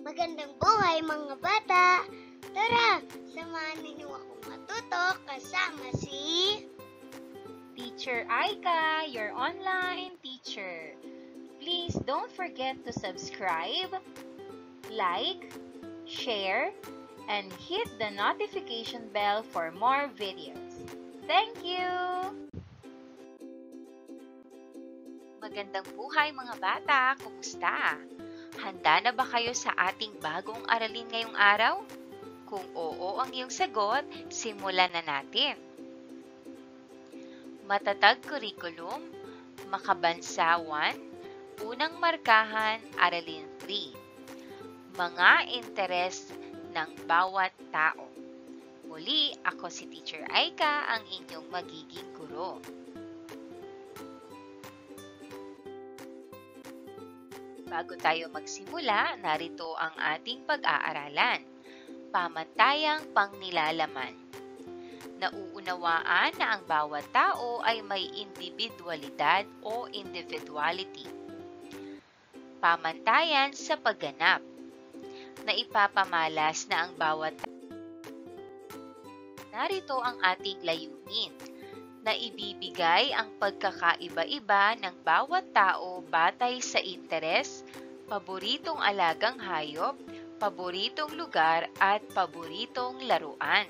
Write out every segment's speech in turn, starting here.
Magandang buhay mga bata! Tara, samahan ninyo akong matuto kasama si Teacher Aika, your online teacher. Please don't forget to subscribe, like, share, and hit the notification bell for more videos. Thank you! Magandang buhay mga bata! Kumusta? Handa na ba kayo sa ating bagong aralin ngayong araw? Kung oo ang iyong sagot, simulan na natin. Matatag Curriculum, Makabansa 1, Unang Markahan, Aralin 3. Mga interes ng bawat tao. Muli, ako si Teacher Aika, ang inyong magiging guro. Bago tayo magsimula, narito ang ating pag-aaralan. Pamantayang pangnilalaman. Nauunawaan na ang bawat tao ay may individualidad o individuality. Pamantayan sa pagganap. Naipapamalas na ang bawat tao. Narito ang ating layunin. Na ibibigay ang pagkakaiba-iba ng bawat tao batay sa interes, paboritong alagang hayop, paboritong lugar at paboritong laruan.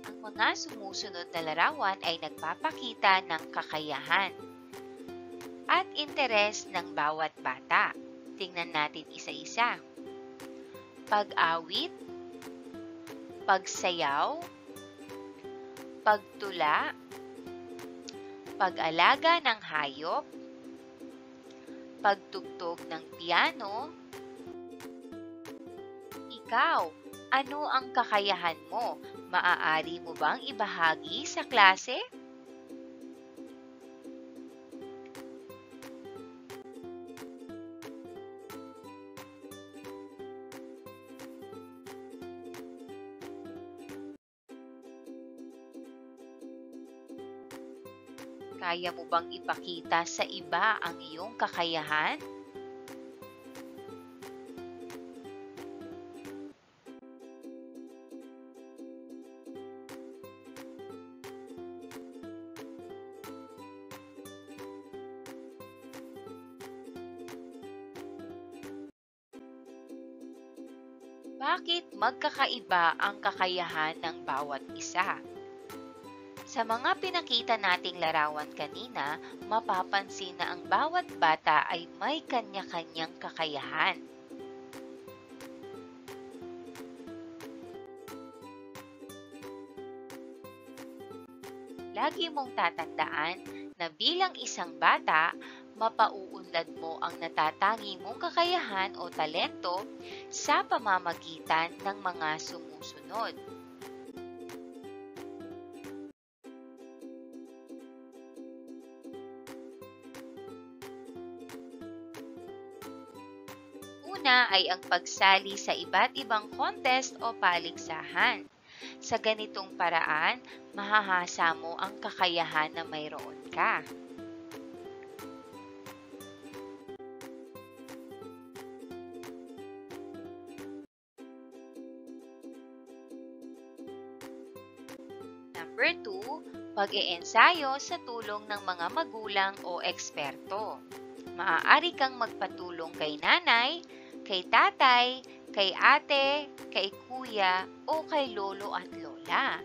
Ang mga sumusunod na larawan ay nagpapakita ng kakayahan at interes ng bawat bata. Tingnan natin isa-isa. Pag-awit, pagsayaw, pagtula, pag-alaga ng hayop, pagtugtog ng piano. Ikaw, ano ang kakayahan mo? Maaari mo bang ibahagi sa klase? Kaya mo bang ipakita sa iba ang iyong kakayahan? Bakit magkakaiba ang kakayahan ng bawat isa? Sa mga pinakita nating larawan kanina, mapapansin na ang bawat bata ay may kanya-kanyang kakayahan. Lagi mong tatandaan na bilang isang bata, mapauunlad mo ang natatangi mong kakayahan o talento sa pamamagitan ng mga sumusunod. Una ay ang pagsali sa iba't ibang contest o paligsahan. Sa ganitong paraan, mahahasa mo ang kakayahan na mayroon ka. Number 2, pag-iensayo sa tulong ng mga magulang o eksperto. Maaari kang magpatulong kay nanay, kay tatay, kay ate, kay kuya, o kay lolo at lola.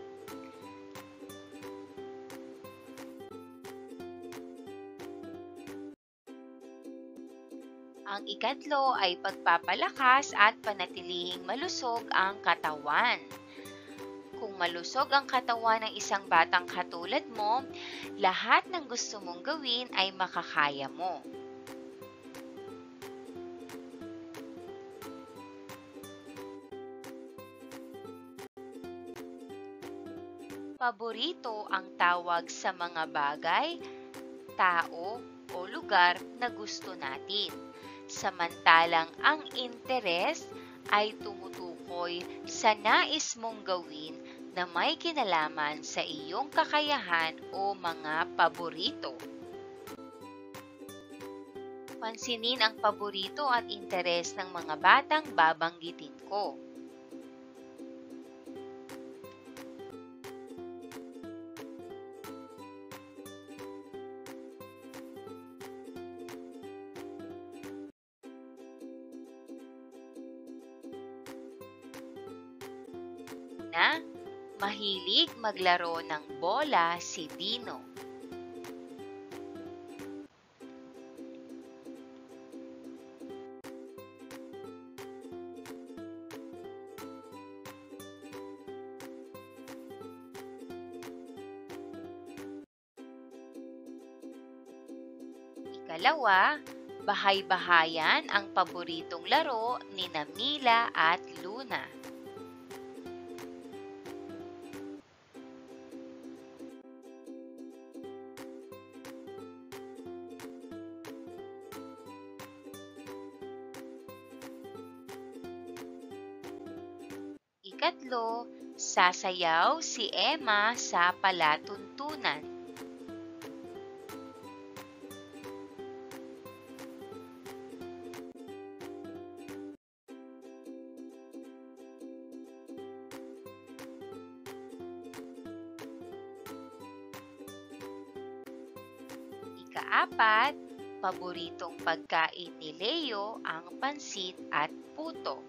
Ang ikatlo ay pagpapalakas at panatilihing malusog ang katawan. Kung malusog ang katawan ng isang batang katulad mo, lahat ng gusto mong gawin ay makakaya mo. Paborito ang tawag sa mga bagay, tao o lugar na gusto natin. Samantalang ang interes ay tumutukoy sa nais mong gawin na may kinalaman sa iyong kakayahan o mga paborito. Pansinin ang paborito at interes ng mga batang babanggitin ko. Una, mahilig maglaro ng bola si Dino. Ikalawa, bahay-bahayan ang paboritong laro ni Mila at Luna. Ikatlo, sasayaw si Emma sa palatuntunan. Ikaapat, paboritong pagkain ni Leo ang pansit at puto.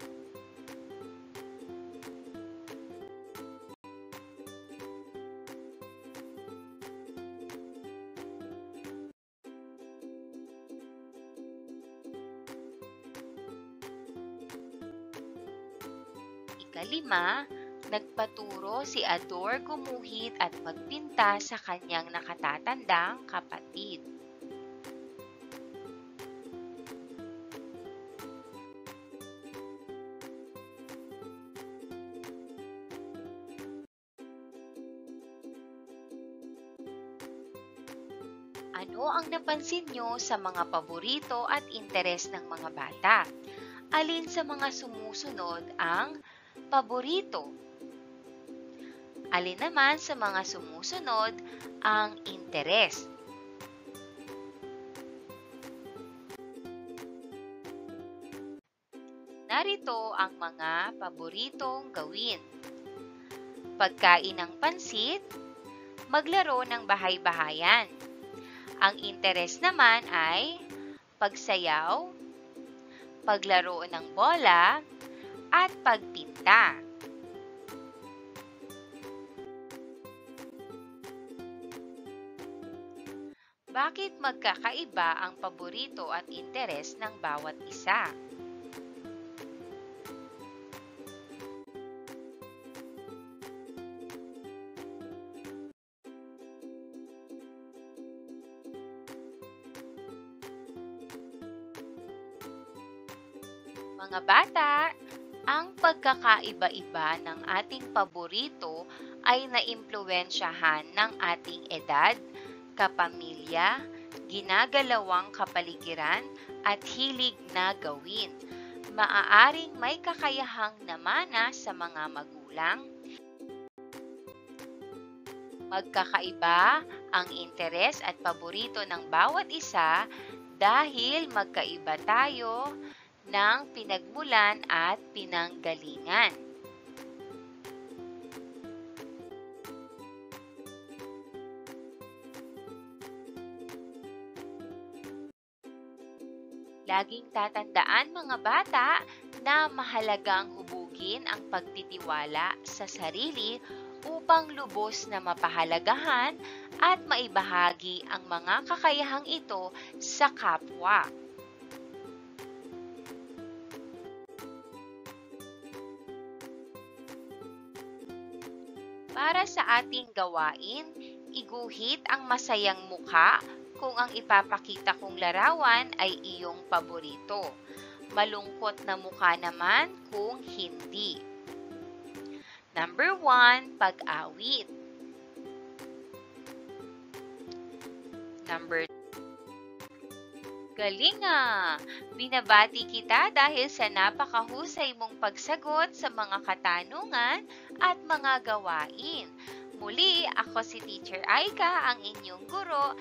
Ikalima, nagpaturo si Ador gumuhit at magpinta sa kanyang nakatatandang kapatid. Ano ang napansin nyo sa mga paborito at interes ng mga bata? Alin sa mga sumusunod ang paborito? Alin naman sa mga sumusunod ang interes? Narito ang mga paboritong gawin. Pagkain ng pansit, maglaro ng bahay-bahayan. Ang interes naman ay pagsayaw, paglaro ng bola, at pagpinta. Bakit magkakaiba ang paborito at interes ng bawat isa? Mga bata, ang pagkakaiba-iba ng ating paborito ay naimpluwensyahan ng ating edad, kapamilya, ginagalawang kapaligiran at hilig na gawin. Maaaring may kakayahang namana sa mga magulang. Magkakaiba ang interes at paborito ng bawat isa dahil magkaiba tayo ng pinagmulan at pinanggalingan. Laging tatandaan mga bata na mahalagang hubugin ang pagtitiwala sa sarili upang lubos na mapahalagahan at maibahagi ang mga kakayahang ito sa kapwa. Para sa ating gawain, iguhit ang masayang mukha kung ang ipapakita kong larawan ay iyong paborito. Malungkot na mukha naman kung hindi. Number 1, pag-awit. Number Galing ah! Binabati kita dahil sa napakahusay mong pagsagot sa mga katanungan at mga gawain. Muli, ako si Teacher Aika, ang inyong guro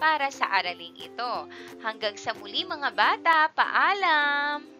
para sa araling ito. Hanggang sa muli mga bata, paalam!